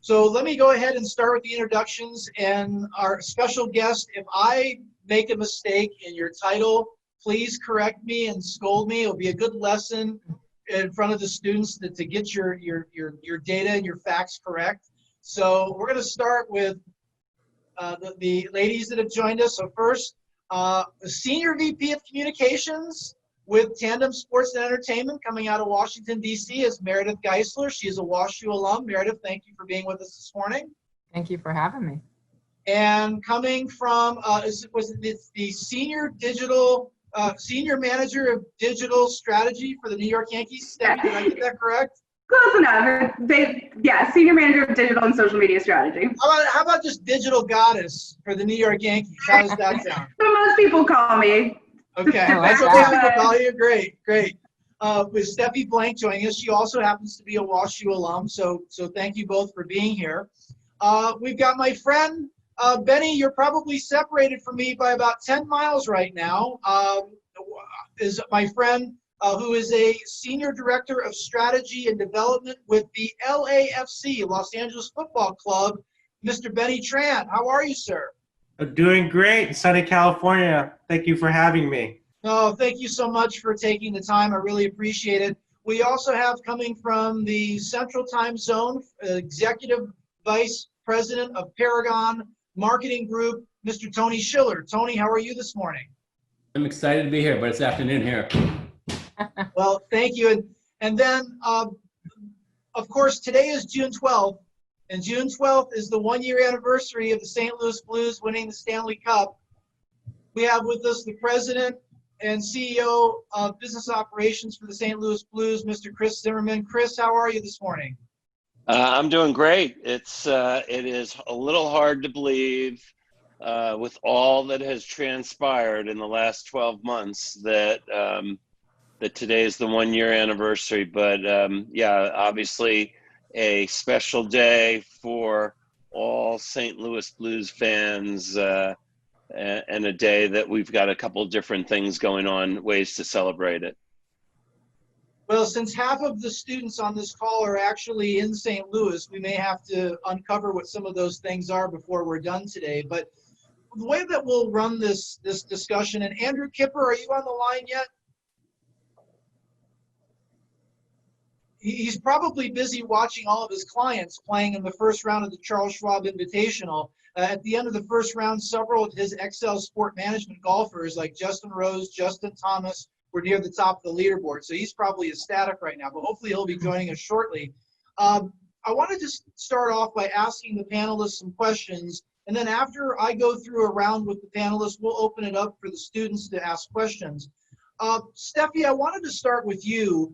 So let me go ahead and start with the introductions and our special guest. If I make a mistake in your title, please correct me and scold me. It'll be a good lesson in front of the students to get your data and your facts correct. So we're going to start with the ladies that have joined us. So first, the Senior VP of Communications with Tandem Sports and Entertainment coming out of Washington, D.C. is Meredith Geisler. She is a WashU alum. Meredith, thank you for being with us this morning. Thank you for having me. And coming from, the Senior Manager of Digital Strategy for the New York Yankees. Steffi, did I get that correct? Close enough. Senior Manager of Digital and Social Media Strategy. How about just Digital Goddess for the New York Yankees? How does that sound? So most people call me. Okay, like that's what most people call you. Great. With Steffi Blank joining us, she also happens to be a WashU alum, so thank you both for being here. We've got my friend, Benny. You're probably separated from me by about 10 miles right now. Is my friend who is a Senior Director of Strategy and Development with the LAFC, Los Angeles Football Club, Mr. Benny Tran. How are you, sir? Doing great, sunny California. Thank you for having me. Oh, thank you so much for taking the time. I really appreciate it. We also have coming from the Central Time Zone, Executive Vice President of Paragon Marketing Group, Mr. Tony Schiller. Tony, how are you this morning? I'm excited to be here, but it's afternoon here. Well, thank you. And then, of course, today is June 12th, and June 12th is the one-year anniversary of the St. Louis Blues winning the Stanley Cup. We have with us the President and CEO of Business Operations for the St. Louis Blues, Mr. Chris Zimmerman. Chris, how are you this morning? I'm doing great. It is a little hard to believe with all that has transpired in the last 12 months that today is the one-year anniversary. But yeah, obviously a special day for all St. Louis Blues fans and a day that we've got a couple different things going on, ways to celebrate it. Well, since half of the students on this call are actually in St. Louis, we may have to uncover what some of those things are before we're done today. But the way that we'll run this discussion, and Andrew Kipper, are you on the line yet? He's probably busy watching all of his clients playing in the first round of the Charles Schwab Invitational. At the end of the first round, several of his Excel Sport Management golfers like Justin Rose, Justin Thomas, were near the top of the leaderboard. So he's probably ecstatic right now, but hopefully he'll be joining us shortly. I want to just start off by asking the panelists some questions. And then after I go through a round with the panelists, we'll open it up for the students to ask questions. Steffi, I wanted to start with you.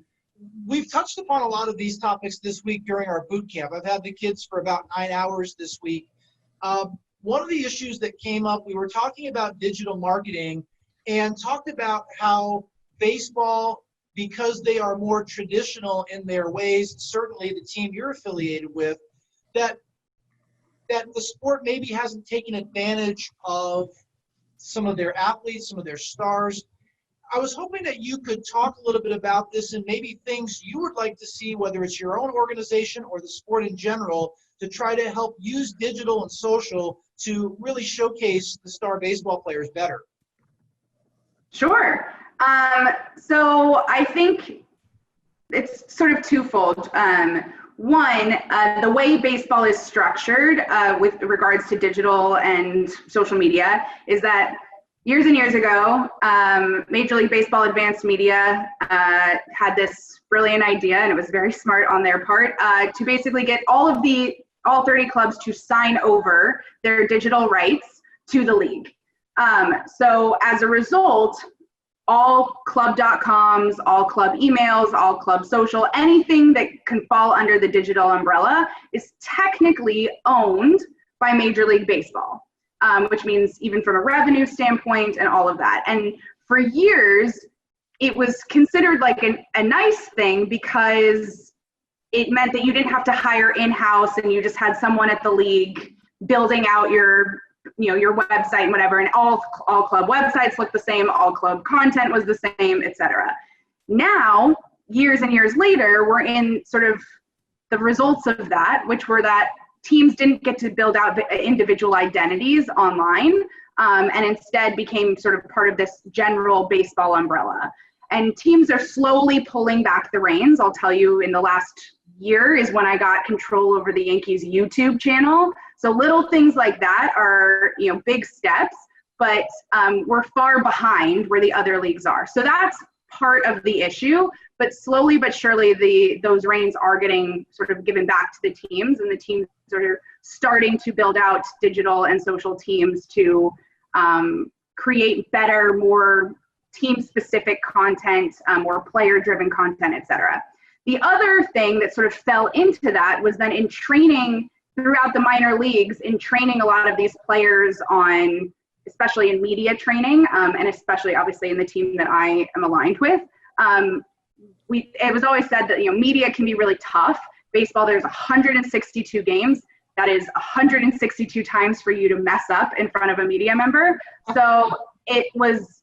We've touched upon a lot of these topics this week during our boot camp. I've had the kids for about 9 hours this week. One of the issues that came up, we were talking about digital marketing and talked about how baseball, because they are more traditional in their ways, certainly the team you're affiliated with, that the sport maybe hasn't taken advantage of some of their athletes, some of their stars. I was hoping that you could talk a little bit about this and maybe things you would like to see, whether it's your own organization or the sport in general, to try to help use digital and social to really showcase the star baseball players better. Sure. So I think it's sort of twofold. One, the way baseball is structured with regards to digital and social media is that years and years ago, Major League Baseball Advanced Media had this brilliant idea, and it was very smart on their part, to basically get all 30 clubs to sign over their digital rights to the league. So as a result, all club.coms, all club emails, all club social, anything that can fall under the digital umbrella is technically owned by Major League Baseball, which means even from a revenue standpoint and all of that. And for years, it was considered like a nice thing because it meant that you didn't have to hire in-house and you just had someone at the league building out your website and whatever, and all club websites look the same, all club content was the same, etc. Now, years and years later, we're in sort of the results of that, which were that teams didn't get to build out individual identities online, and instead became sort of part of this general baseball umbrella. And teams are slowly pulling back the reins. I'll tell you, in the last year is when I got control over the Yankees YouTube channel. So little things like that are, big steps, but we're far behind where the other leagues are. So that's part of the issue, but slowly but surely those reins are getting sort of given back to the teams, and the teams are starting to build out digital and social teams to create better, more team-specific content, more player-driven content, et cetera. The other thing that sort of fell into that was then in training throughout the minor leagues, in training a lot of these players on, especially in media training, and especially obviously in the team that I am aligned with. It was always said that, media can be really tough. Baseball, there's 162 games. That is 162 times for you to mess up in front of a media member. So it was,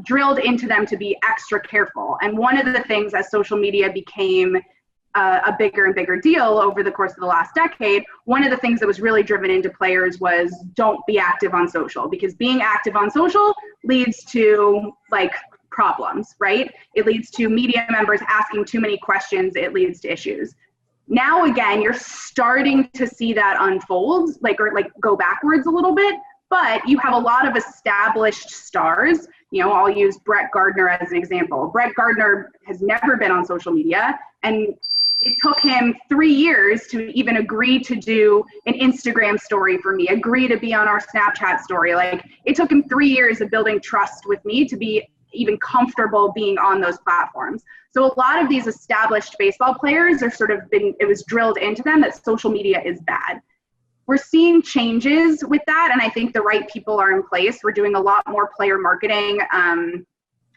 drilled into them to be extra careful. And one of the things, as social media became a bigger and bigger deal over the course of the last decade, one of the things that was really driven into players was don't be active on social, because being active on social leads to problems, right? It leads to media members asking too many questions. It leads to issues. Now, again, you're starting to see that unfold, or go backwards a little bit, but you have a lot of established stars. I'll use Brett Gardner as an example. Brett Gardner has never been on social media, and it took him 3 years to even agree to do an Instagram story for me, agree to be on our Snapchat story. It took him 3 years of building trust with me to be even comfortable being on those platforms. So a lot of these established baseball players are it was drilled into them that social media is bad. We're seeing changes with that, and I think the right people are in place. We're doing a lot more player marketing.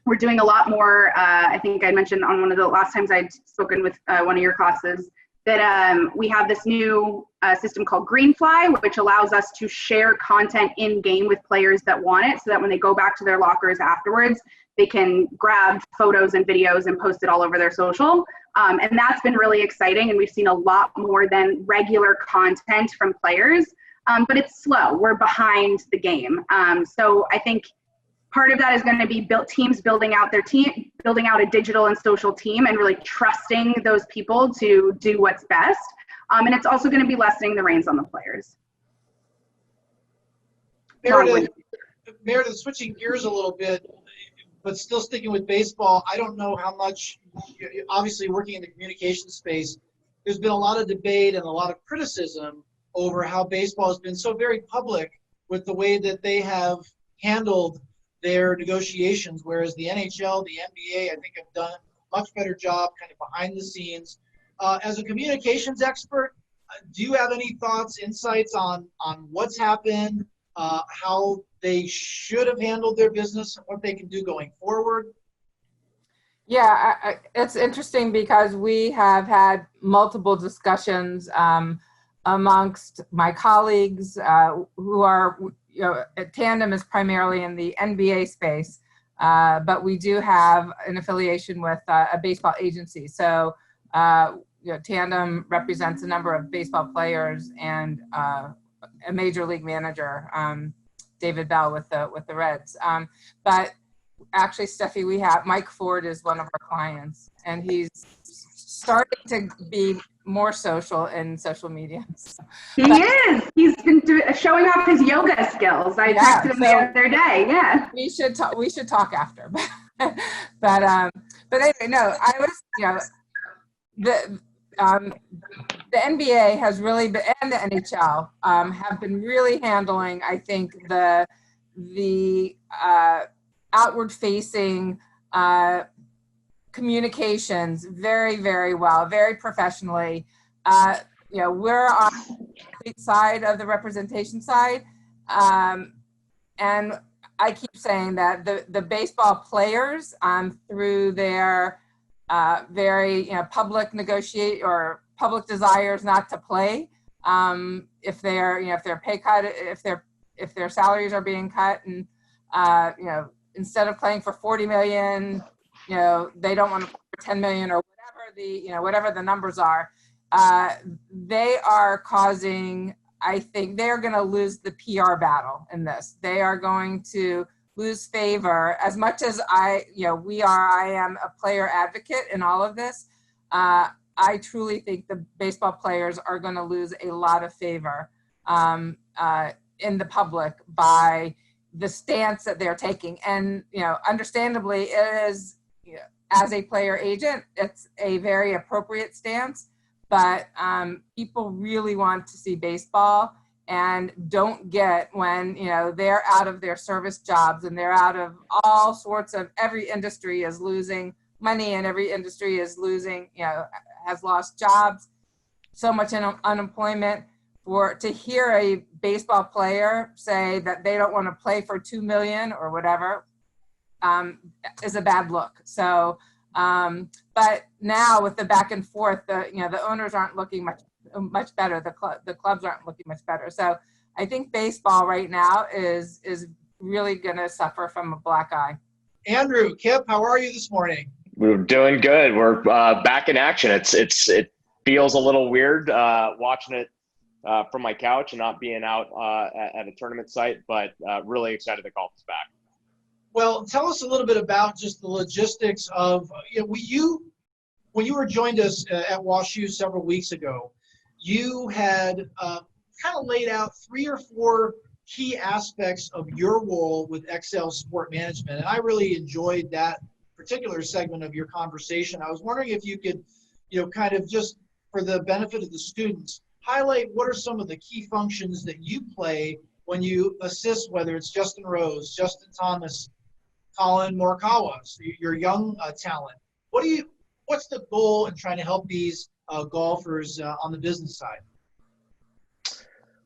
We're doing a lot more, I think I mentioned on one of the last times I'd spoken with one of your classes, that we have this new system called Greenfly, which allows us to share content in-game with players that want it, so that when they go back to their lockers afterwards, they can grab photos and videos and post it all over their social. And that's been really exciting, and we've seen a lot more than regular content from players, but it's slow. We're behind the game. So I think part of that is going to be teams building out their team, building out a digital and social team, and really trusting those people to do what's best. And it's also going to be lessening the reins on the players. Meredith, switching gears a little bit, but still sticking with baseball, I don't know how much, obviously working in the communication space, there's been a lot of debate and a lot of criticism over how baseball has been so very public with the way that they have handled their negotiations, whereas the NHL, the NBA, I think have done a much better job kind of behind the scenes. As a communications expert, do you have any thoughts, insights on what's happened, how they should have handled their business, and what they can do going forward? Yeah, it's interesting because we have had multiple discussions amongst my colleagues who are, Tandem is primarily in the NBA space, but we do have an affiliation with a baseball agency. So, Tandem represents a number of baseball players and a major league manager, David Bell with the Reds. But actually, Steffi, we have Mike Ford is one of our clients, and he's starting to be more social in social media. So, he is. He's been showing off his yoga skills. I texted him the other day. Yeah. We should talk after. but anyway, no, I was, the NBA has really been, and the NHL have been really handling, I think, the outward facing communications very, very well, very professionally. We're on the side of the representation side. And I keep saying that the baseball players, through their very public negotiate or public desires not to play, if their pay cut, if their salaries are being cut, and instead of playing for $40 million, they don't want to play for $10 million or whatever the numbers are. they are causing, I think they're going to lose the PR battle in this. They are going to lose favor as much as I am a player advocate in all of this. I truly think the baseball players are going to lose a lot of favor in the public by the stance that they're taking. And, understandably, it is, as a player agent, it's a very appropriate stance, but people really want to see baseball and don't get when, they're out of their service jobs and they're out of all sorts of, every industry is losing money and every industry is losing, has lost jobs, so much unemployment. To hear a baseball player say that they don't want to play for $2 million or whatever is a bad look. So, but now with the back and forth, the owners aren't looking much better. The clubs aren't looking much better. So I think baseball right now is really going to suffer from a black eye. Andrew, Kip, how are you this morning? We're doing good. We're back in action. It feels a little weird watching it from my couch and not being out at a tournament site, but really excited that golf is back. Well, tell us a little bit about just the logistics of, when you were joined us at WashU several weeks ago, you had kind of laid out 3 or 4 key aspects of your role with XL Sport Management. And I really enjoyed that particular segment of your conversation. I was wondering if you could, kind of just for the benefit of the students, highlight what are some of the key functions that you play when you assist, whether it's Justin Rose, Justin Thomas, Colin Morikawa, your young talent. What's the goal in trying to help these golfers on the business side?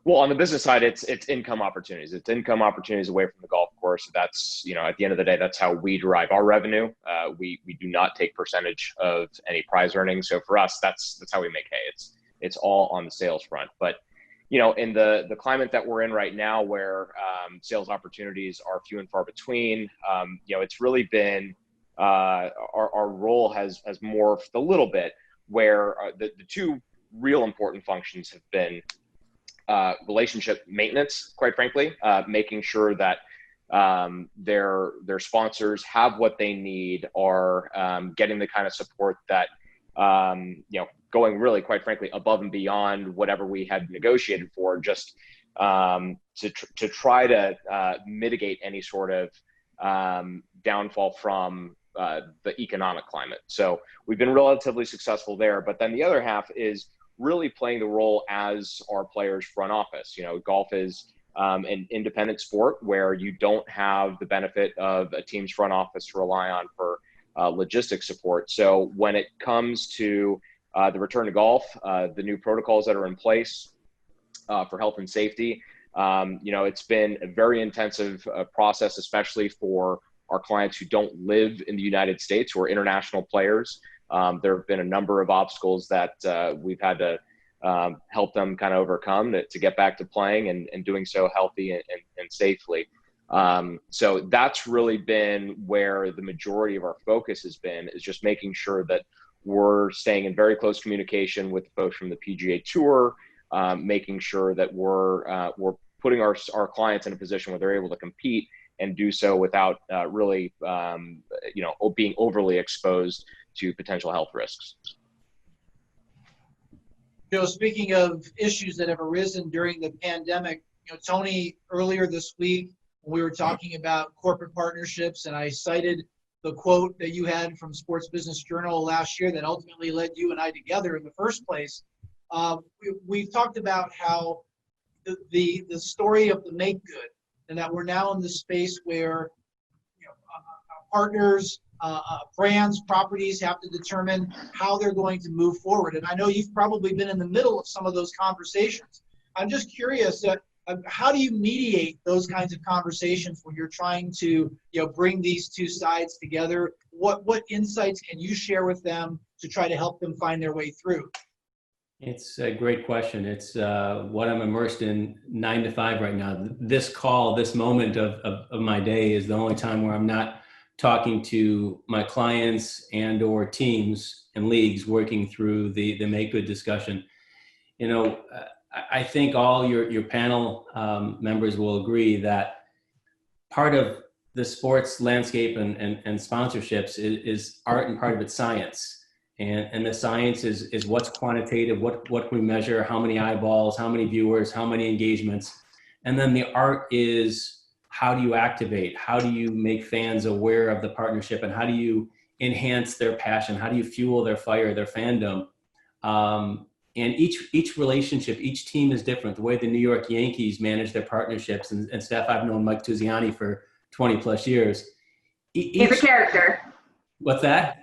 Well, on the business side, it's income opportunities. It's income opportunities away from the golf course. That's, at the end of the day, that's how we derive our revenue. We do not take percentage of any prize earnings. So for us, that's how we make hay. It's all on the sales front. But, in the climate that we're in right now where sales opportunities are few and far between, it's really been our role has morphed a little bit where the 2 real important functions have been relationship maintenance, quite frankly, making sure that their sponsors have what they need, are getting the kind of support that, going really, quite frankly, above and beyond whatever we had negotiated for, just to try to mitigate any sort of downfall from the economic climate. So we've been relatively successful there. But then the other half is really playing the role as our players' front office. Golf is an independent sport where you don't have the benefit of a team's front office to rely on for logistics support. So when it comes to the return to golf, the new protocols that are in place for health and safety, it's been a very intensive process, especially for our clients who don't live in the United States, who are international players. There have been a number of obstacles that we've had to help them kind of overcome to get back to playing and doing so healthy and safely. So that's really been where the majority of our focus has been, is just making sure that we're staying in very close communication with folks from the PGA Tour, making sure that we're putting our clients in a position where they're able to compete and do so without really, being overly exposed to potential health risks. Speaking of issues that have arisen during the pandemic, Tony, earlier this week, when we were talking about corporate partnerships, and I cited the quote that you had from Sports Business Journal last year that ultimately led you and I together in the first place. We've talked about how the story of the make good, and that we're now in the space where partners, brands, properties have to determine how they're going to move forward. And I know you've probably been in the middle of some of those conversations. I'm just curious, how do you mediate those kinds of conversations when you're trying to bring these 2 sides together? What insights can you share with them to try to help them find their way through? It's a great question. It's what I'm immersed in 9 to 5 right now. This call, this moment of my day is the only time where I'm not talking to my clients and or teams and leagues working through the make good discussion. You know, I think all your panel members will agree that part of the sports landscape and sponsorships is art and part of it's science. And the science is what's quantitative, what can we measure, how many eyeballs, how many viewers, how many engagements. And then the art is how do you activate, how do you make fans aware of the partnership, and how do you enhance their passion, how do you fuel their fire, their fandom. And each relationship, each team is different. The way the New York Yankees manage their partnerships, and Steph, I've known Mike Tuziani for 20 plus years. He's a character. What's that?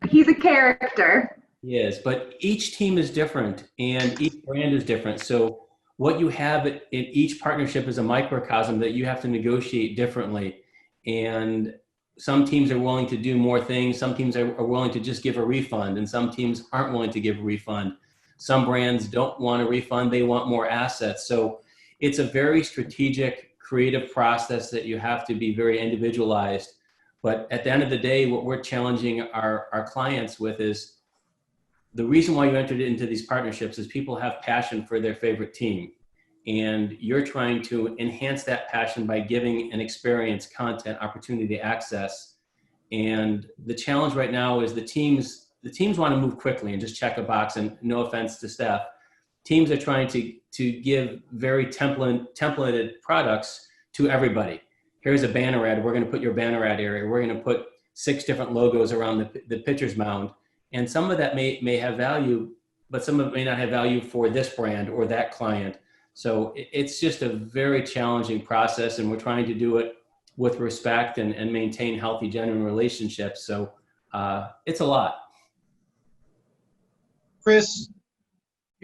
He's a character. Yes, but each team is different and each brand is different. So what you have in each partnership is a microcosm that you have to negotiate differently. And some teams are willing to do more things. Some teams are willing to just give a refund, and some teams aren't willing to give a refund. Some brands don't want a refund. They want more assets. So it's a very strategic, creative process that you have to be very individualized. But at the end of the day, what we're challenging our clients with is the reason why you entered into these partnerships is people have passion for their favorite team. And you're trying to enhance that passion by giving an experience, content, opportunity, access. And the challenge right now is the teams want to move quickly and just check a box. And no offense to Steph, teams are trying to give very templated products to everybody. Here's a banner ad. We're going to put your banner ad area. We're going to put 6 different logos around the pitcher's mound. And some of that may have value, but some of it may not have value for this brand or that client. So it's just a very challenging process, and we're trying to do it with respect and maintain healthy, genuine relationships. So it's a lot. Chris,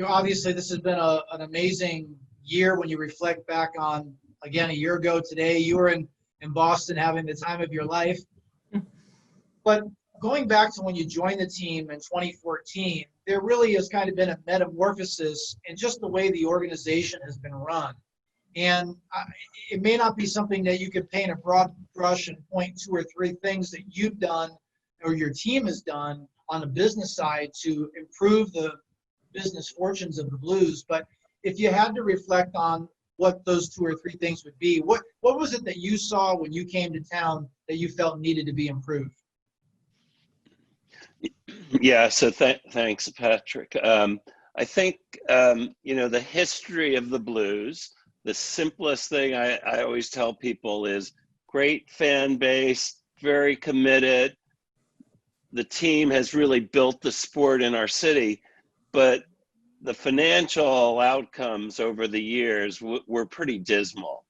obviously this has been an amazing year when you reflect back on, again, a year ago today, you were in Boston having the time of your life. But going back to when you joined the team in 2014, there really has kind of been a metamorphosis in just the way the organization has been run. And it may not be something that you could paint a broad brush and point 2 or 3 things that you've done or your team has done on the business side to improve the business fortunes of the Blues. But if you had to reflect on what those 2 or 3 things would be, what was it that you saw when you came to town that you felt needed to be improved? Yeah, so thanks, Patrick. I think, the history of the Blues, the simplest thing I always tell people is great fan base, very committed. The team has really built the sport in our city, but the financial outcomes over the years were pretty dismal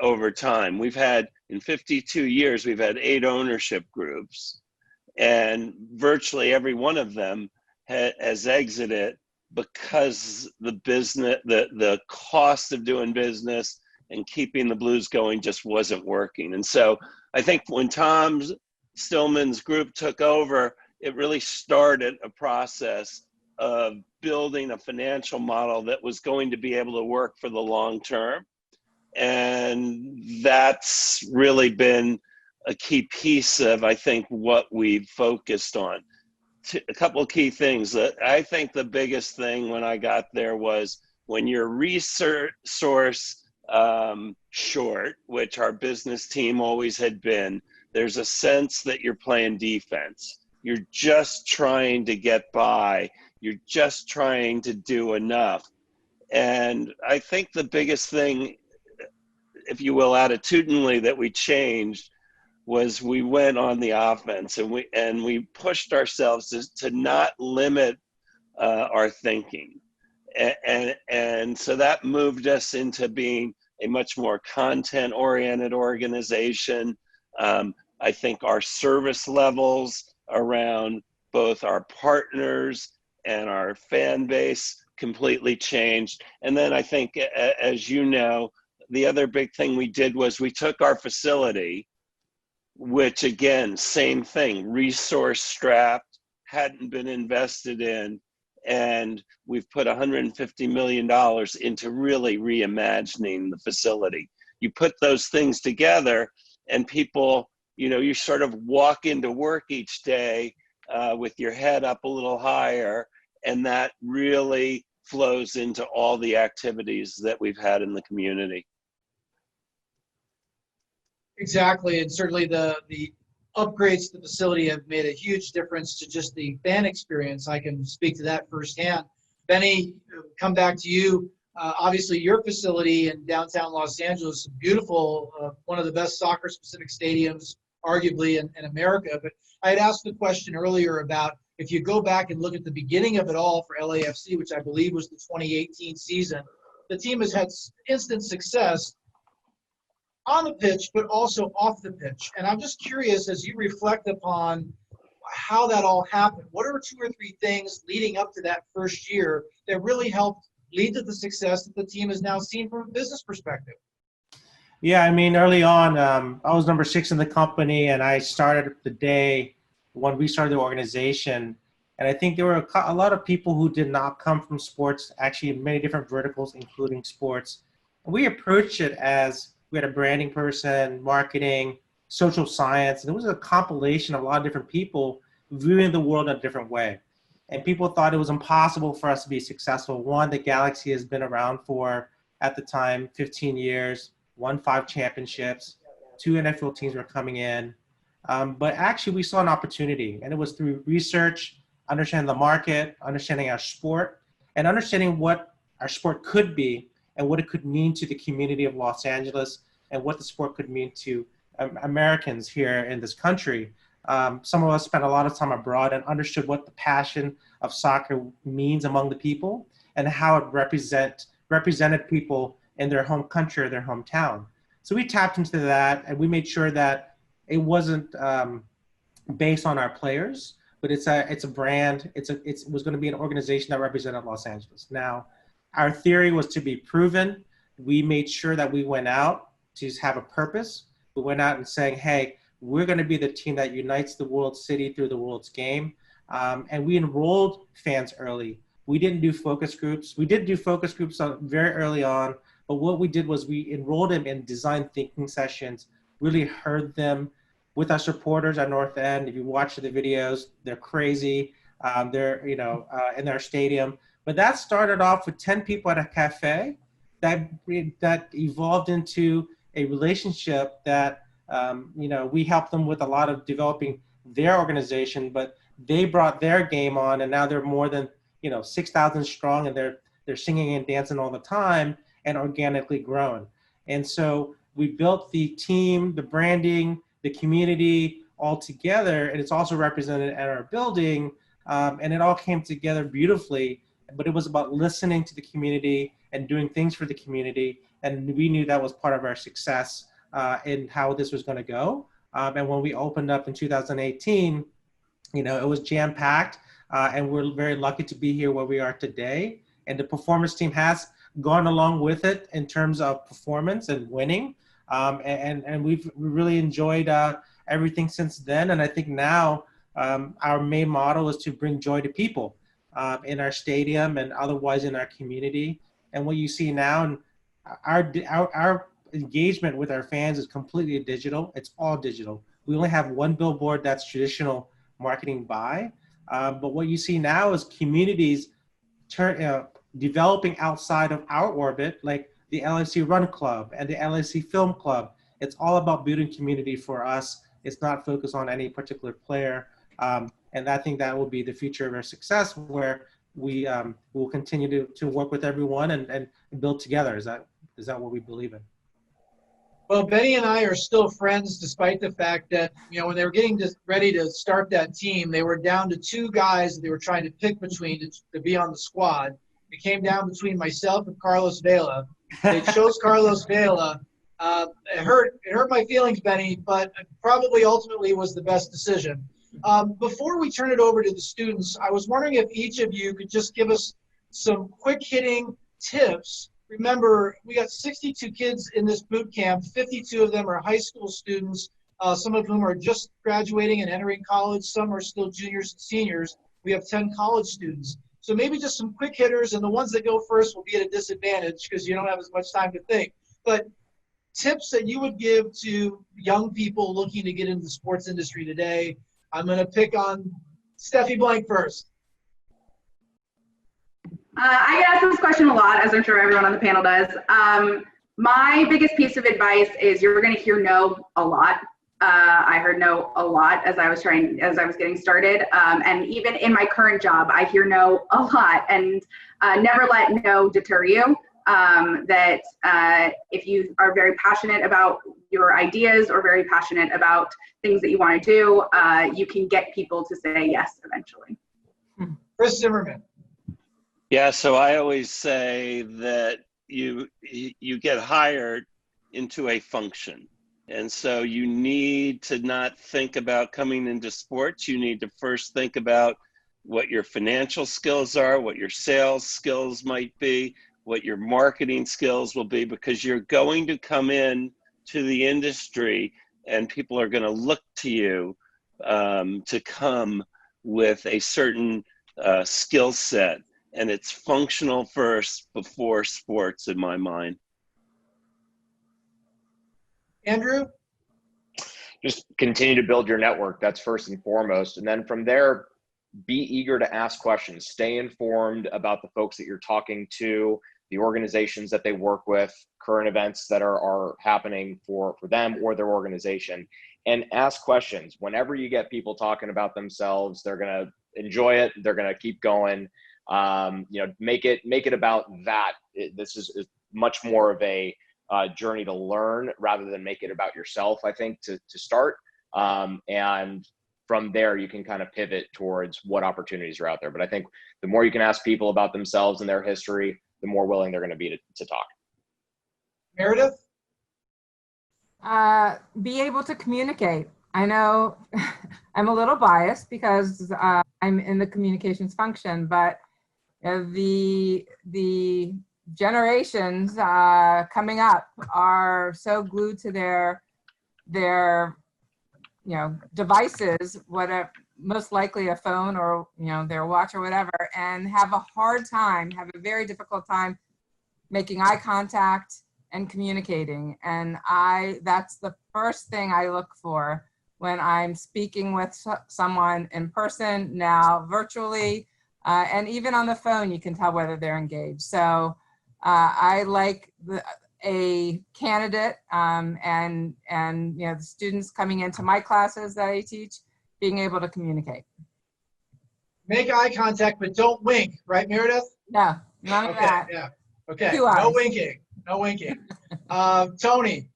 over time. We've had, in 52 years, we've had 8 ownership groups, and virtually every one of them has exited because the business, the cost of doing business and keeping the Blues going just wasn't working. And so I think when Tom Stillman's group took over, it really started a process of building a financial model that was going to be able to work for the long term. And that's really been a key piece of, I think, what we've focused on. A couple of key things. I think the biggest thing when I got there was when you're resource short, which our business team always had been, there's a sense that you're playing defense. You're just trying to get by. You're just trying to do enough. And I think the biggest thing, if you will, attitudinally that we changed was we went on the offense, and we pushed ourselves to not limit our thinking. And so that moved us into being a much more content-oriented organization. I think our service levels around both our partners and our fan base completely changed. And then I think, as you know, the other big thing we did was we took our facility, which again, same thing, resource strapped, hadn't been invested in, and we've put $150 million into really reimagining the facility. You put those things together and people, you sort of walk into work each day with your head up a little higher, and that really flows into all the activities that we've had in the community. Exactly, and certainly the upgrades to the facility have made a huge difference to just the fan experience. I can speak to that firsthand. Benny, come back to you. Obviously, your facility in downtown Los Angeles, beautiful, one of the best soccer-specific stadiums, arguably, in America. But I had asked the question earlier about if you go back and look at the beginning of it all for LAFC, which I believe was the 2018 season, the team has had instant success on the pitch, but also off the pitch. And I'm just curious, as you reflect upon how that all happened, what are 2 or 3 things leading up to that first year that really helped lead to the success that the team has now seen from a business perspective? Yeah, I mean, early on, I was number 6 in the company, and I started the day when we started the organization. And I think there were a lot of people who did not come from sports, actually in many different verticals, including sports. And we approached it as we had a branding person, marketing, social science, and it was a compilation of a lot of different people viewing the world in a different way. And people thought it was impossible for us to be successful. One, the Galaxy has been around for, at the time, 15 years, won 5 championships, 2 NFL teams were coming in. But actually, we saw an opportunity, and it was through research, understanding the market, understanding our sport, and understanding what our sport could be and what it could mean to the community of Los Angeles and what the sport could mean to Americans here in this country. Some of us spent a lot of time abroad and understood what the passion of soccer means among the people and how it represented people in their home country or their hometown. So we tapped into that, and we made sure that it wasn't based on our players, but it's a brand. It was going to be an organization that represented Los Angeles. Now, our theory was to be proven. We made sure that we went out to have a purpose. We went out and saying, hey, we're going to be the team that unites the world city through the world's game. And we enrolled fans early. We didn't do focus groups. We did do focus groups very early on, but what we did was we enrolled them in design thinking sessions, really heard them with our supporters at North End. If you watch the videos, they're crazy. They're, in our stadium. But that started off with 10 people at a cafe that evolved into a relationship that, we helped them with a lot of developing their organization, but they brought their game on, and now they're more than, 6,000 strong, and they're singing and dancing all the time and organically grown. And so we built the team, the branding, the community all together, and it's also represented at our building, and it all came together beautifully. But it was about listening to the community and doing things for the community. And we knew that was part of our success in how this was going to go. And when we opened up in 2018, it was jam-packed. And we're very lucky to be here where we are today. And the performance team has gone along with it in terms of performance and winning. And we really enjoyed everything since then. And I think now our main model is to bring joy to people. In our stadium and otherwise in our community. And what you see now, and our engagement with our fans is completely digital. It's all digital. We only have one billboard that's traditional marketing buy. But what you see now is communities developing outside of our orbit, like the LAFC Run Club and the LAFC Film Club. It's all about building community for us. It's not focused on any particular player. And I think that will be the future of our success, where we will continue to work with everyone and build together. Is that what we believe in? Well, Benny and I are still friends, despite the fact that, when they were getting ready to start that team, they were down to 2 guys that they were trying to pick between to be on the squad. It came down between myself and Carlos Vela. They chose Carlos Vela. It hurt my feelings, Benny, but probably ultimately was the best decision. Before we turn it over to the students, I was wondering if each of you could just give us some quick hitting tips. Remember, we got 62 kids in this boot camp. 52 of them are high school students, some of whom are just graduating and entering college. Some are still juniors and seniors. We have 10 college students. So maybe just some quick hitters, and the ones that go first will be at a disadvantage because you don't have as much time to think. But tips that you would give to young people looking to get into the sports industry today. I'm going to pick on Steffi Blank first. I get asked this question a lot, as I'm sure everyone on the panel does. My biggest piece of advice is you're going to hear no a lot. I heard no a lot as I was getting started. And even in my current job, I hear no a lot, and never let no deter you. If you are very passionate about your ideas or very passionate about things that you want to do, you can get people to say yes eventually. Chris Zimmerman. Yeah, so I always say that you get hired into a function. And so you need to not think about coming into sports. You need to first think about what your financial skills are, what your sales skills might be, what your marketing skills will be, because you're going to come in to the industry and people are going to look to you to come with a certain skill set. And it's functional first before sports in my mind. Andrew? Just continue to build your network. That's first and foremost. And then from there, be eager to ask questions. Stay informed about the folks that you're talking to, the organizations that they work with, current events that are happening for them or their organization, and ask questions. Whenever you get people talking about themselves, they're going to enjoy it. They're going to keep going. Make it about that. This is much more of a journey to learn rather than make it about yourself, I think, to start. And from there, you can kind of pivot towards what opportunities are out there. But I think the more you can ask people about themselves and their history, the more willing they're going to be to talk. Meredith? Be able to communicate. I know I'm a little biased because I'm in the communications function, but the generations coming up are so glued to their devices, whatever, most likely a phone or their watch or whatever, and have a very difficult time making eye contact and communicating. And that's the first thing I look for when I'm speaking with someone in person, now virtually, and even on the phone, you can tell whether they're engaged. So I like a candidate and the students coming into my classes that I teach, being able to communicate. Make eye contact, but don't wink, right, Meredith? No, none of that. Yeah. Okay. Two eyes. No winking. No winking. Tony.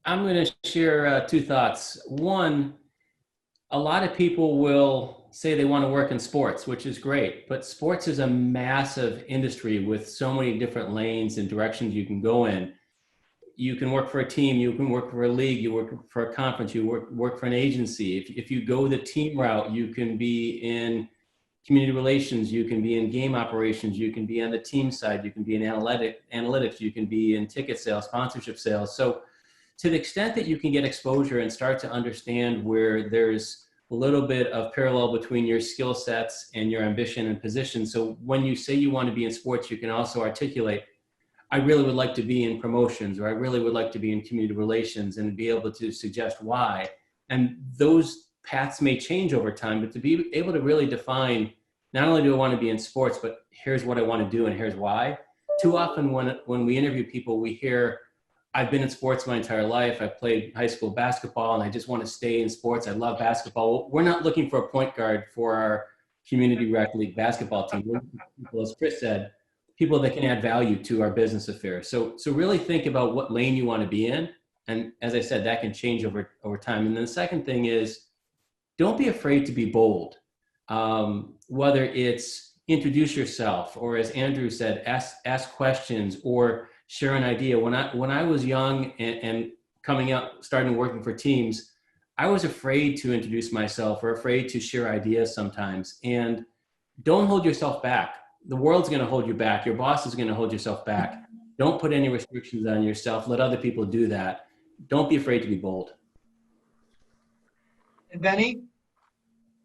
I'm going to share two thoughts. One, a lot of people will say they want to work in sports, which is great, but sports is a massive industry with so many different lanes and directions you can go in. You can work for a team, you can work for a league, you work for a conference, you work for an agency. If you go the team route, you can be in community relations, you can be in game operations, you can be on the team side, you can be in analytics, you can be in ticket sales, sponsorship sales. So to the extent that you can get exposure and start to understand where there's a little bit of parallel between your skill sets and your ambition and position. So when you say you want to be in sports, you can also articulate, I really would like to be in promotions, or I really would like to be in community relations, and be able to suggest why. And those paths may change over time, but to be able to really define, not only do I want to be in sports, but here's what I want to do and here's why. Too often when we interview people, we hear, I've been in sports my entire life. I played high school basketball and I just want to stay in sports. I love basketball. We're not looking for a point guard for our community rec league basketball team. We're looking for people, as Chris said, people that can add value to our business affairs. So really think about what lane you want to be in. And as I said, that can change over time. And then the second thing is, don't be afraid to be bold. Whether it's introduce yourself, or as Andrew said, ask questions, or share an idea. When I was young and coming up, starting working for teams, I was afraid to introduce myself or afraid to share ideas sometimes. And don't hold yourself back. The world's going to hold you back. Your boss is going to hold yourself back. Don't put any restrictions on yourself. Let other people do that. Don't be afraid to be bold. And Benny?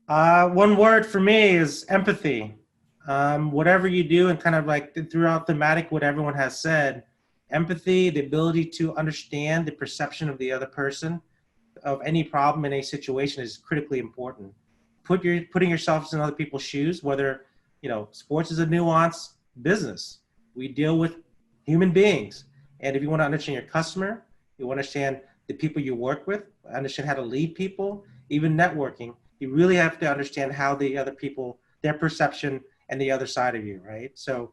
One word for me is empathy. Whatever you do, and kind of like throughout thematic, what everyone has said, empathy, the ability to understand the perception of the other person of any problem in a situation is critically important. putting yourself in other people's shoes, whether, sports is a nuanced business. We deal with human beings. And if you want to understand your customer, you want to understand the people you work with, understand how to lead people, even networking, you really have to understand how the other people, their perception and the other side of you, right? So,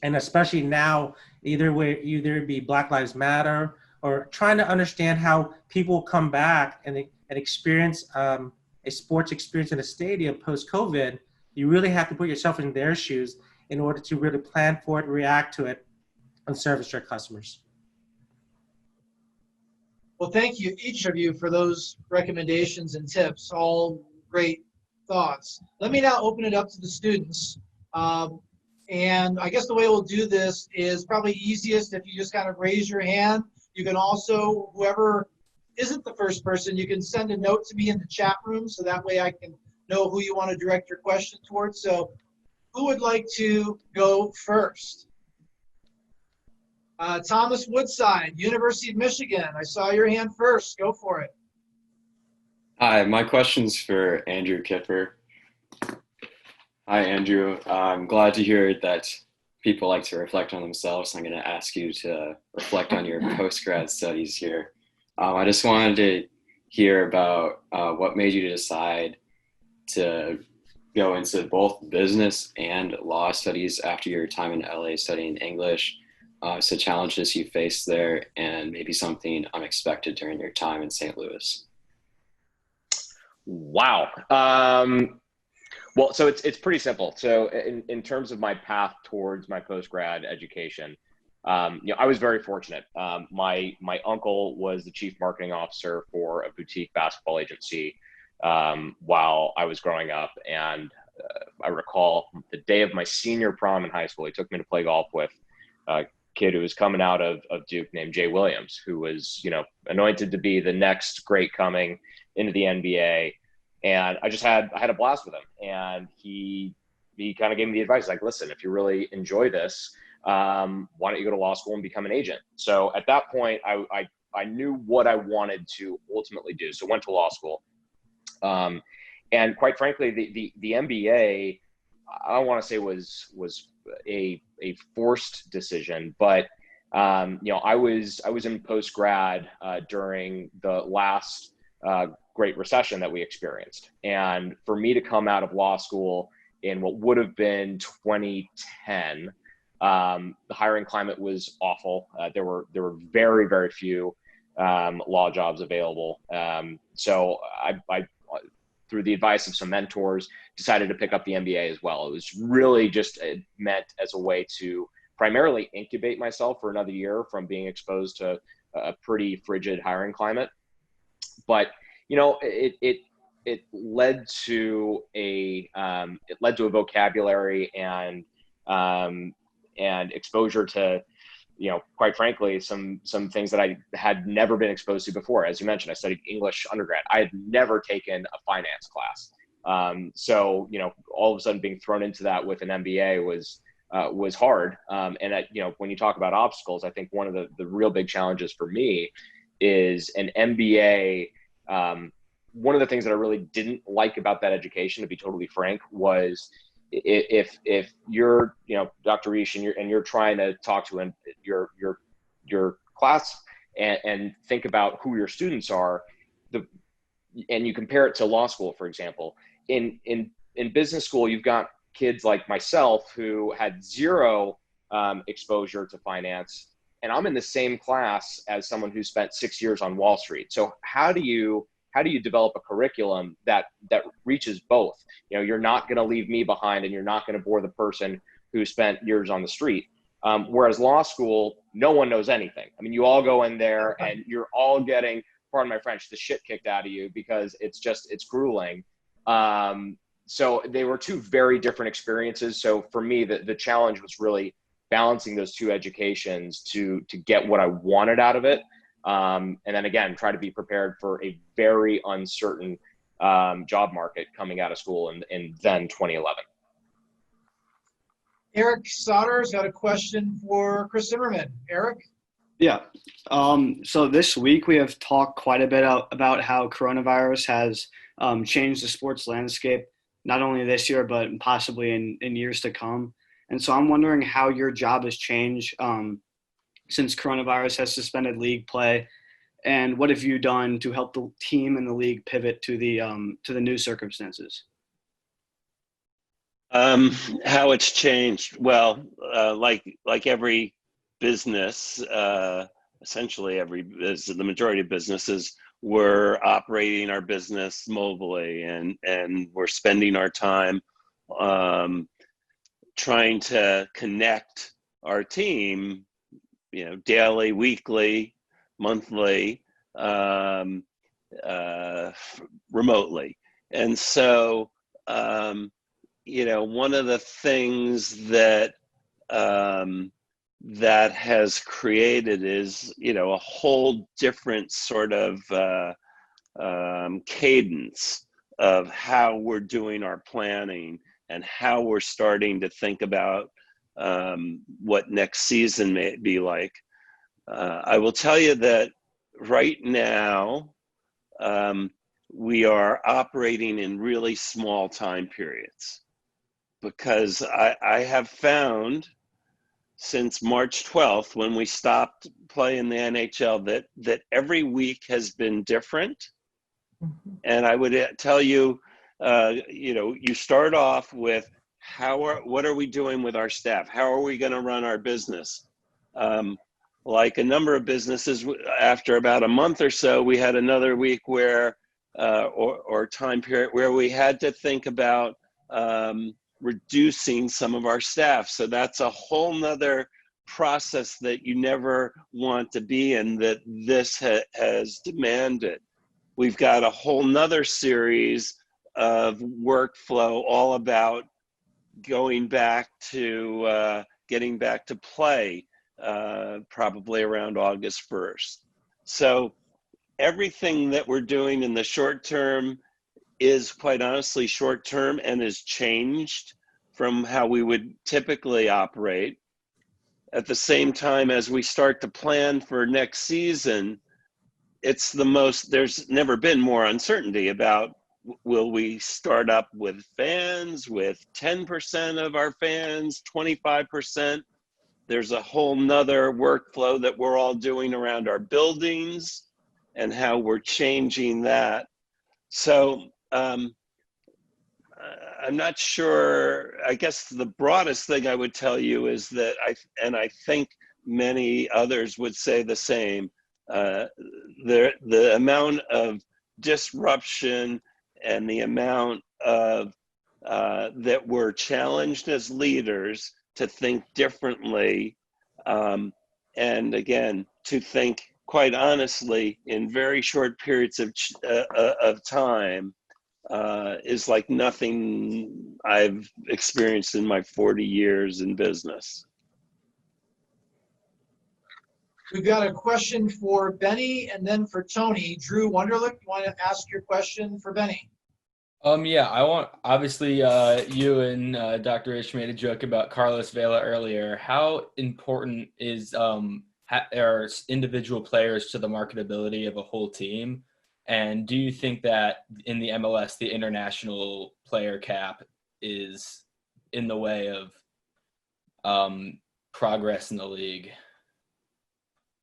and especially now, either it be Black Lives Matter or trying to understand how people come back and experience a sports experience in a stadium post-COVID. You really have to put yourself in their shoes in order to really plan for it, react to it, and service your customers. Well, thank you, each of you, for those recommendations and tips. All great thoughts. Let me now open it up to the students. And I guess the way we'll do this is probably easiest if you just kind of raise your hand. You can also, whoever isn't the first person, you can send a note to me in the chat room, so that way I can know who you want to direct your question towards. So who would like to go first? Thomas Woodside, University of Michigan. I saw your hand first. Go for it. Hi, my question's for Andrew Kipper. Hi, Andrew. I'm glad to hear that people like to reflect on themselves. I'm going to ask you to reflect on your post-grad studies here. I just wanted to hear about what made you decide to go into both business and law studies after your time in LA studying English. So challenges you faced there and maybe something unexpected during your time in St. Louis. Wow. Well, so it's pretty simple. So in terms of my path towards my post-grad education, I was very fortunate. My uncle was the chief marketing officer for a boutique basketball agency while I was growing up. And I recall the day of my senior prom in high school, he took me to play golf with a kid who was coming out of Duke named Jay Williams, who was, anointed to be the next great coming into the NBA. And I had a blast with him. And he kind of gave me the advice, like, listen, if you really enjoy this, why don't you go to law school and become an agent? So at that point, I knew what I wanted to ultimately do. So went to law school. And quite frankly, the MBA, I don't want to say was a forced decision, but I was in post-grad during the last Great Recession that we experienced. And for me to come out of law school in what would have been 2010, the hiring climate was awful. There were very, very few law jobs available. So I, through the advice of some mentors, decided to pick up the MBA as well. It was really just meant as a way to primarily incubate myself for another year from being exposed to a pretty frigid hiring climate. But it led to a vocabulary and exposure to, quite frankly, some things that I had never been exposed to before. As you mentioned, I studied English undergrad. I had never taken a finance class. So, all of a sudden being thrown into that with an MBA was hard. And when you talk about obstacles, I think one of the real big challenges for me is an MBA. One of the things that I really didn't like about that education, to be totally frank, was if you're, Dr. Reish, and you're trying to talk to your class and think about who your students are, and you compare it to law school, for example, in business school, you've got kids like myself who had zero exposure to finance, and I'm in the same class as someone who spent 6 years on Wall Street. So how do you develop a curriculum that reaches both? You're not going to leave me behind, and you're not going to bore the person who spent years on the street. Whereas law school, no one knows anything. I mean, you all go in there and you're all getting, pardon my French, the shit kicked out of you because it's grueling. So they were two very different experiences. So for me, the challenge was really balancing those two educations to get what I wanted out of it. And then again, try to be prepared for a very uncertain job market coming out of school in then 2011. Eric Sauter's got a question for Chris Zimmerman. Eric? Yeah. So this week we have talked quite a bit about how coronavirus has change the sports landscape, not only this year, but possibly in years to come. And so I'm wondering how your job has changed since coronavirus has suspended league play, and what have you done to help the team and the league pivot to the new circumstances? How it's changed? Well, like every business, essentially the majority of businesses, we're operating our business mobily, and we're spending our time trying to connect our team, daily, weekly, monthly, remotely. And so, one of the things that that has created is, a whole different sort of cadence of how we're doing our planning and how we're starting to think about what next season may be like. I will tell you that right now, we are operating in really small time periods, because I have found since March 12th, when we stopped playing the NHL, that every week has been different. Mm-hmm. And I would tell you, you start off with what are we doing with our staff? How are we going to run our business? Like a number of businesses, after about a month or so, we had another week where, or time period where we had to think about reducing some of our staff. So that's a whole nother process that you never want to be in, that this has demanded. We've got a whole nother series of workflow all about going back to getting back to play, probably around August 1st. So everything that we're doing in the short term is, quite honestly, short term and has changed from how we would typically operate. At the same time, as we start to plan for next season, there's never been more uncertainty about, will we start up with fans, with 10% of our fans, 25%? There's a whole nother workflow that we're all doing around our buildings and how we're changing that. So I'm not sure. I guess the broadest thing I would tell you is that I think many others would say the same. The amount of disruption and the amount of that we're challenged as leaders to think differently, and again, to think, quite honestly, in very short periods of time, is like nothing I've experienced in my 40 years in business. We've got a question for Benny and then for Tony. Drew Wunderlich, you want to ask your question for Benny? Yeah, I want, obviously, you and Dr. Rich made a joke about Carlos Vela earlier. How important are individual players to the marketability of a whole team? And do you think that in the MLS, the international player cap is in the way of progress in the league?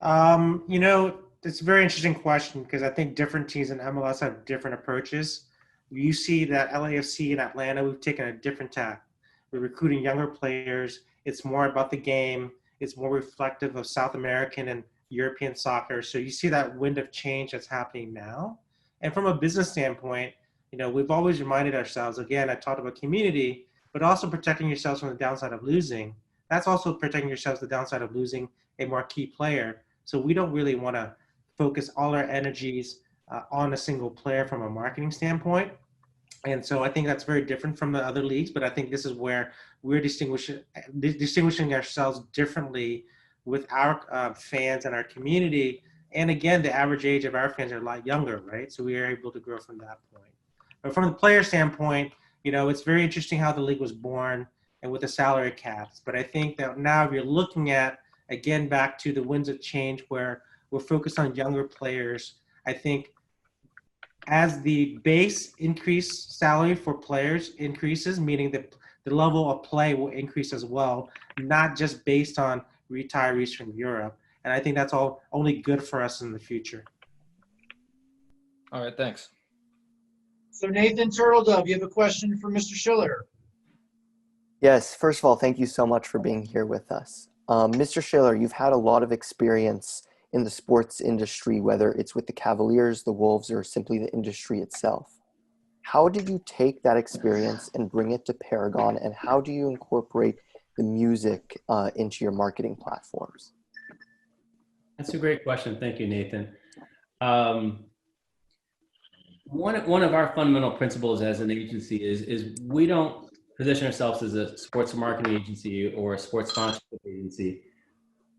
It's a very interesting question, because I think different teams in MLS have different approaches. You see that LAFC in Atlanta, we've taken a different tack. We're recruiting younger players. It's more about the game. It's more reflective of South American and European soccer. So you see that wind of change that's happening now. And from a business standpoint, we've always reminded ourselves, again, I talked about community, but also protecting yourselves from the downside of losing. That's also protecting yourselves the downside of losing a marquee player. So we don't really want to focus all our energies on a single player from a marketing standpoint. And so I think that's very different from the other leagues, but I think this is where we're distinguishing ourselves differently with our fans and our community. And again, the average age of our fans are a lot younger, right? So we are able to grow from that point. But from the player standpoint, it's very interesting how the league was born and with the salary caps. But I think that now if you're looking at, again, back to the winds of change where we're focused on younger players, I think as the base increase salary for players increases, meaning that the level of play will increase as well, not just based on retirees from Europe. And I think that's all only good for us in the future. All right, thanks. So Nathan Turtledove, you have a question for Mr. Schiller. Yes, first of all, thank you so much for being here with us. Mr. Schiller, you've had a lot of experience in the sports industry, whether it's with the Cavaliers, the Wolves, or simply the industry itself. How did you take that experience and bring it to Paragon, and how do you incorporate the music into your marketing platforms? That's a great question. Thank you, Nathan. One of our fundamental principles as an agency is we don't position ourselves as a sports marketing agency or a sports sponsorship agency.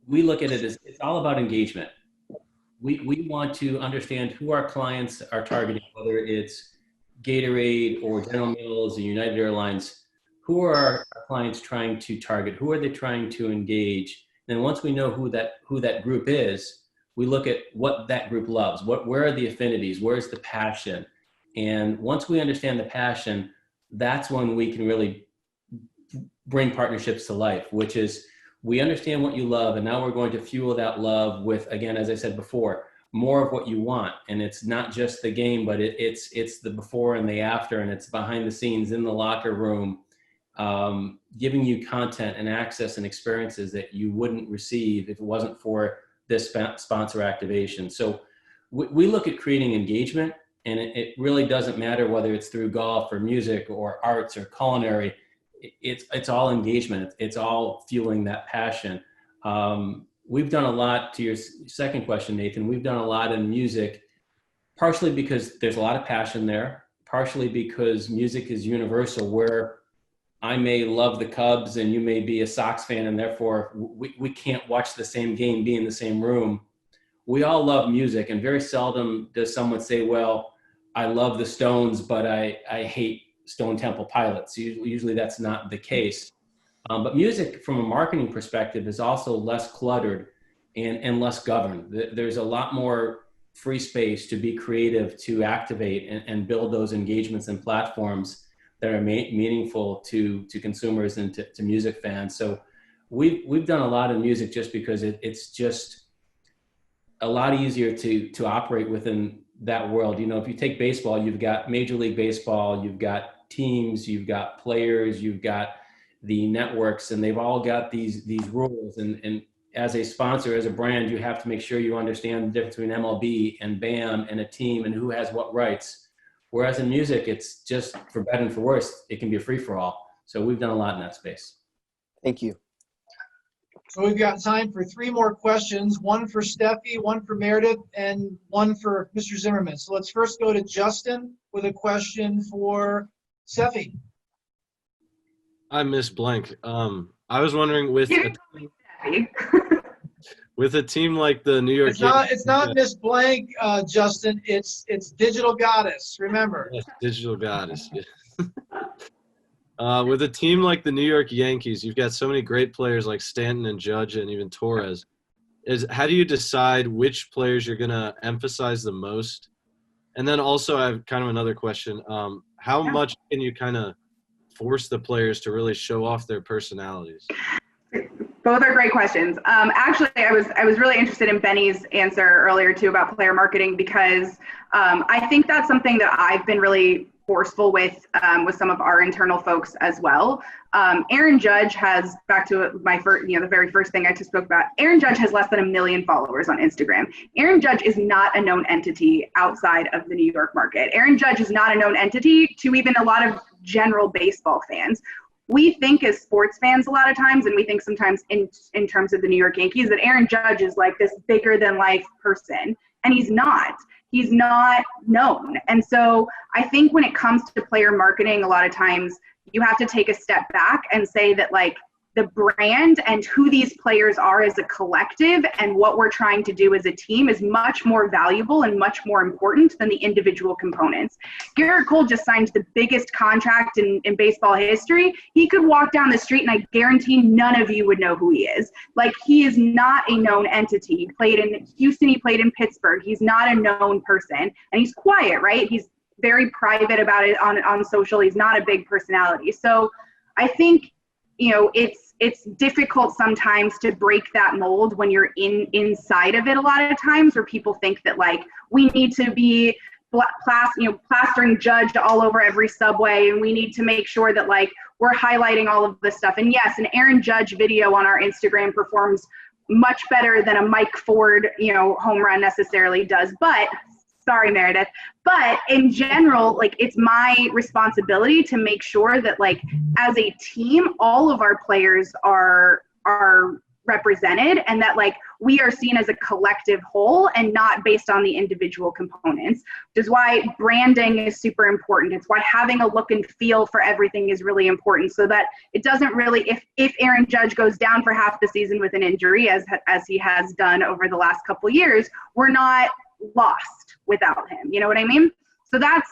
We look at it as it's all about engagement. We want to understand who our clients are targeting, whether it's Gatorade or General Mills or United Airlines. Who are our clients trying to target? Who are they trying to engage? And once we know who that group is, we look at what that group loves. Where are the affinities? Where's the passion? And once we understand the passion, that's when we can really bring partnerships to life, which is we understand what you love, and now we're going to fuel that love with, again, as I said before, more of what you want. And it's not just the game, but it's the before and the after, and it's behind the scenes in the locker room, giving you content and access and experiences that you wouldn't receive if it wasn't for this sponsor activation. So we look at creating engagement, and it really doesn't matter whether it's through golf or music or arts or culinary. It's all engagement. It's all fueling that passion. We've done a lot, to your second question, Nathan, we've done a lot in music, partially because there's a lot of passion there, partially because music is universal, where I may love the Cubs and you may be a Sox fan, and therefore we can't watch the same game, be in the same room. We all love music, and very seldom does someone say, well, I love the Stones, but I hate Stone Temple Pilots. Usually that's not the case. But music from a marketing perspective is also less cluttered and less governed. There's a lot more free space to be creative, to activate and build those engagements and platforms that are meaningful to consumers and to music fans. So we've done a lot of music just because it's just a lot easier to operate within that world. You know, if you take baseball, you've got Major League Baseball, you've got teams, you've got players, you've got the networks, and they've all got these rules. And as a sponsor, as a brand, you have to make sure you understand the difference between MLB and BAM and a team and who has what rights. Whereas in music, it's just, for better and for worse, it can be a free-for-all. So we've done a lot in that space. Thank you. So we've got time for 3 more questions, one for Steffi, one for Meredith, and one for Mr. Zimmerman. So let's first go to Justin with a question for Steffi. I miss blank. I was wondering with a team like the New York Yankees. It's not Miss Blank, Justin. It's Digital Goddess. Remember. Yes, Digital Goddess. Yeah. With a team like the New York Yankees, you've got so many great players like Stanton and Judge and even Torres. How do you decide which players you're going to emphasize the most? And then also I have kind of another question. How much can you kind of force the players to really show off their personalities? Both are great questions. Actually, I was really interested in Benny's answer earlier too about player marketing, because I think that's something that I've been really forceful with some of our internal folks as well. Aaron Judge has, back to my first, the very first thing I just spoke about, Aaron Judge has less than 1 million followers on Instagram. Aaron Judge is not a known entity outside of the New York market. Aaron Judge is not a known entity to even a lot of general baseball fans. We think as sports fans a lot of times, and we think sometimes in terms of the New York Yankees, that Aaron Judge is like this bigger than life person, and he's not. He's not known. And so I think when it comes to player marketing, a lot of times you have to take a step back and say that, like, the brand and who these players are as a collective and what we're trying to do as a team is much more valuable and much more important than the individual components. Garrett Cole just signed the biggest contract in baseball history. He could walk down the street and I guarantee none of you would know who he is. Like, he is not a known entity. He played in Houston, he played in Pittsburgh. He's not a known person, and he's quiet, right? He's very private about it on social. He's not a big personality. So I think, it's difficult sometimes to break that mold when you're inside of it a lot of times, where people think that like we need to be plastering Judge all over every subway, and we need to make sure that like we're highlighting all of this stuff. And yes, an Aaron Judge video on our Instagram performs much better than a Mike Ford, home run necessarily does. But sorry, Meredith. But in general, like, it's my responsibility to make sure that, like, as a team, all of our players are represented, and that, like, we are seen as a collective whole and not based on the individual components, which is why branding is super important. It's why having a look and feel for everything is really important, so that it doesn't really, if Aaron Judge goes down for half the season with an injury, as he has done over the last couple of years, we're not lost without him. You know what I mean? So that's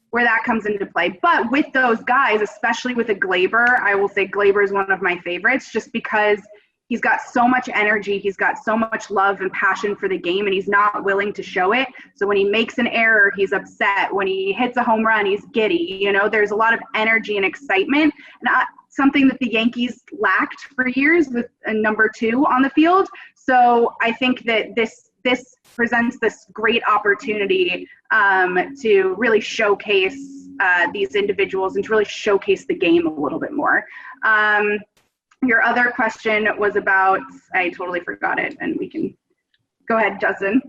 where that comes into play. But with those guys, especially with a Glaber, I will say Glaber is one of my favorites, just because he's got so much energy, he's got so much love and passion for the game, and he's not willing to show it. So when he makes an error, he's upset. When he hits a home run, he's giddy. There's a lot of energy and excitement, and something that the Yankees lacked for years with a number 2 on the field. So I think that this presents this great opportunity to really showcase these individuals and to really showcase the game a little bit more. Your other question was about, I totally forgot it, and we can go ahead, Justin.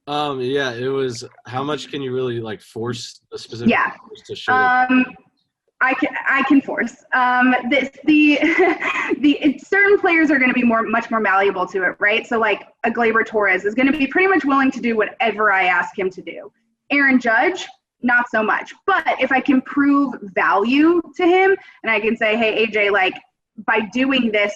Yeah, it was how much can you really like force a specific players to show? I can force. The certain players are going to be much more malleable to it, right? So like a Glaber Torres is going to be pretty much willing to do whatever I ask him to do. Aaron Judge, not so much. But if I can prove value to him, and I can say, hey AJ, like, by doing this,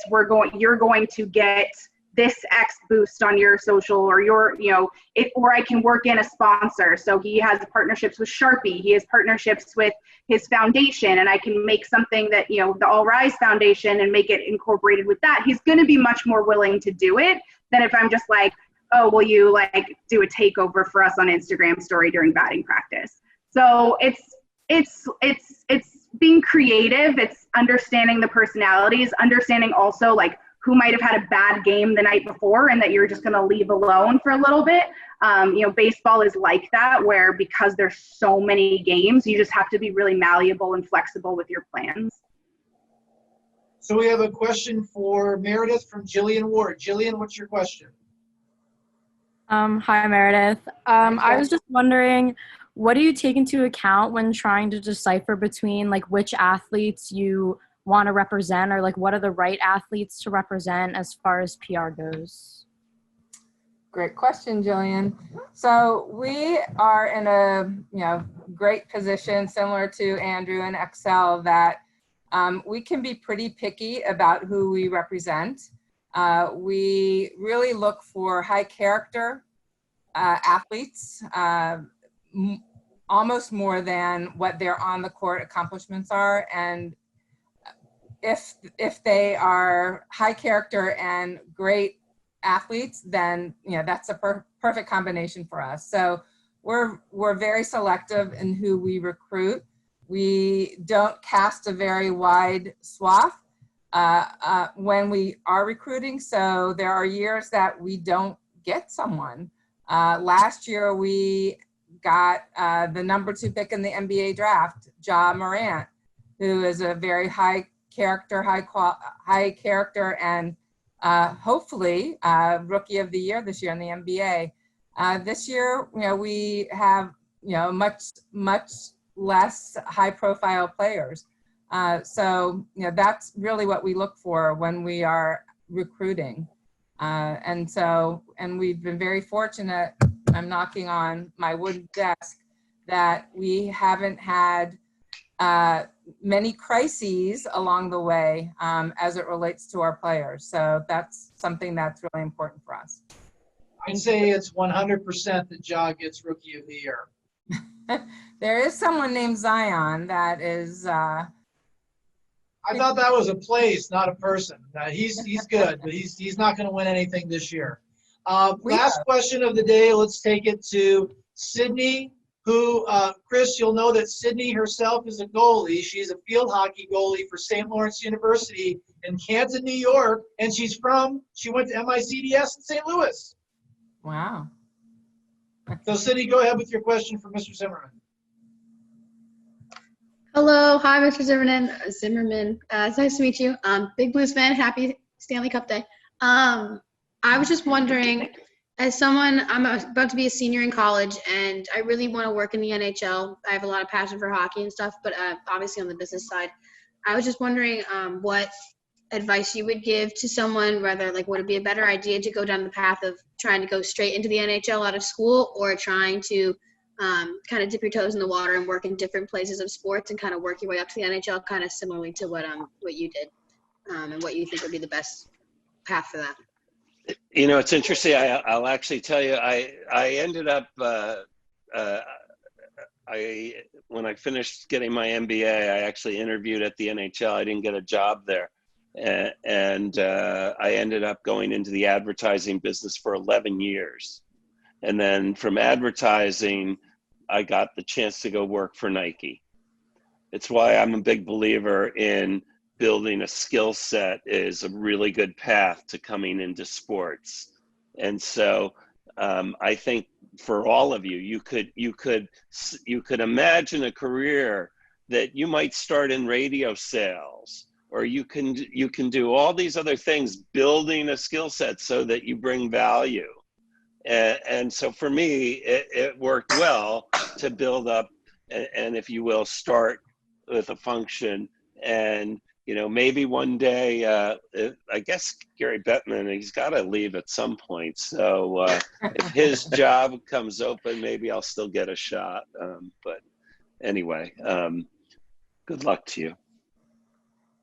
you're going to get this X boost on your social, or or I can work in a sponsor. So he has partnerships with Sharpie. He has partnerships with his foundation, and I can make something that, the All Rise Foundation, and make it incorporated with that. He's going to be much more willing to do it than if I'm just like, oh, will you like do a takeover for us on Instagram story during batting practice? So it's being creative. It's understanding the personalities, understanding also like who might have had a bad game the night before and that you're just going to leave alone for a little bit. Baseball is like that, where because there's so many games, you just have to be really malleable and flexible with your plans. So we have a question for Meredith from Jillian Ward. Jillian, what's your question? Hi, Meredith. I was just wondering, what do you take into account when trying to decipher between like which athletes you want to represent, or like what are the right athletes to represent as far as PR goes? Great question, Jillian. So we are in a great position, similar to Andrew and Excel, that we can be pretty picky about who we represent. We really look for high character athletes, almost more than what their on the court accomplishments are. And if they are high character and great athletes, then that's a perfect combination for us. So we're very selective in who we recruit. We don't cast a very wide swath when we are recruiting. So there are years that we don't get someone. Last year we got the number 2 pick in the NBA draft, Ja Morant, who is a very high character, and hopefully rookie of the year this year in the NBA. This year, we have much less high profile players. So that's really what we look for when we are recruiting. And we've been very fortunate. I'm knocking on my wooden desk that we haven't had many crises along the way as it relates to our players. So that's something that's really important for us. I'd say it's 100% that Ja gets Rookie of the Year. There is someone named Zion that is. I thought that was a place, not a person. He's good, but he's not going to win anything this year. Last question of the day. Let's take it to Sydney, who, Chris, you'll know that Sydney herself is a goalie. She's a field hockey goalie for St. Lawrence University in Canton, New York, and she went to MICDS in St. Louis. Wow. So, Sydney, go ahead with your question for Mr. Zimmerman. Hello. Hi, Mr. Zimmerman. It's nice to meet you. Big Blues fan. Happy Stanley Cup Day. I was just wondering, as someone, I'm about to be a senior in college, and I really want to work in the NHL. I have a lot of passion for hockey and stuff, but obviously on the business side. I was just wondering what advice you would give to someone, whether would it be a better idea to go down the path of trying to go straight into the NHL out of school, or trying to kind of dip your toes in the water and work in different places of sports and kind of work your way up to the NHL, kind of similarly to what you did, and what you think would be the best path for that? You know, it's interesting. I'll actually tell you, I ended up, when I finished getting my MBA, I actually interviewed at the NHL. I didn't get a job there. And I ended up going into the advertising business for 11 years. And then from advertising, I got the chance to go work for Nike. It's why I'm a big believer in building a skill set is a really good path to coming into sports. And so I think for all of you, you could imagine a career that you might start in radio sales, or you can do all these other things, building a skill set so that you bring value. And so for me, it worked well to build up, and if you will, start with a function. And maybe one day, I guess Gary Bettman, he's got to leave at some point. So if his job comes open, maybe I'll still get a shot. But anyway, good luck to you.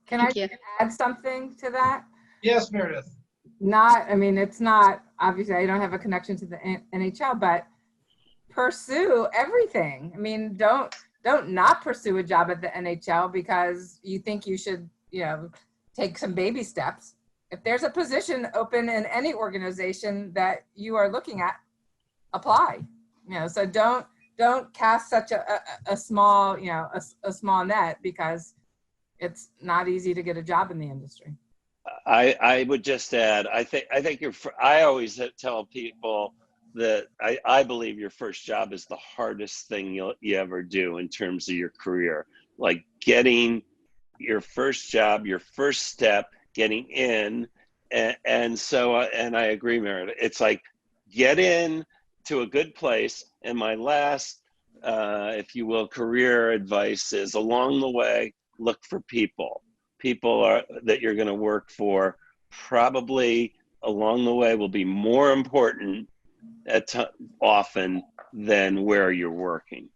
Can I add something to that? Yes, Meredith. It's not, obviously I don't have a connection to the NHL, but pursue everything. Don't not pursue a job at the NHL because you think you should, take some baby steps. If there's a position open in any organization that you are looking at, apply. So don't cast such a small, a small net, because it's not easy to get a job in the industry. I would just add, I always tell people that I believe your first job is the hardest thing you ever do in terms of your career. Like getting your first job, your first step, getting in. And I agree, Meredith. It's like, get in to a good place. And my last, if you will, career advice is, along the way, look for people that you're going to work for. Probably along the way will be more important often than where you're working.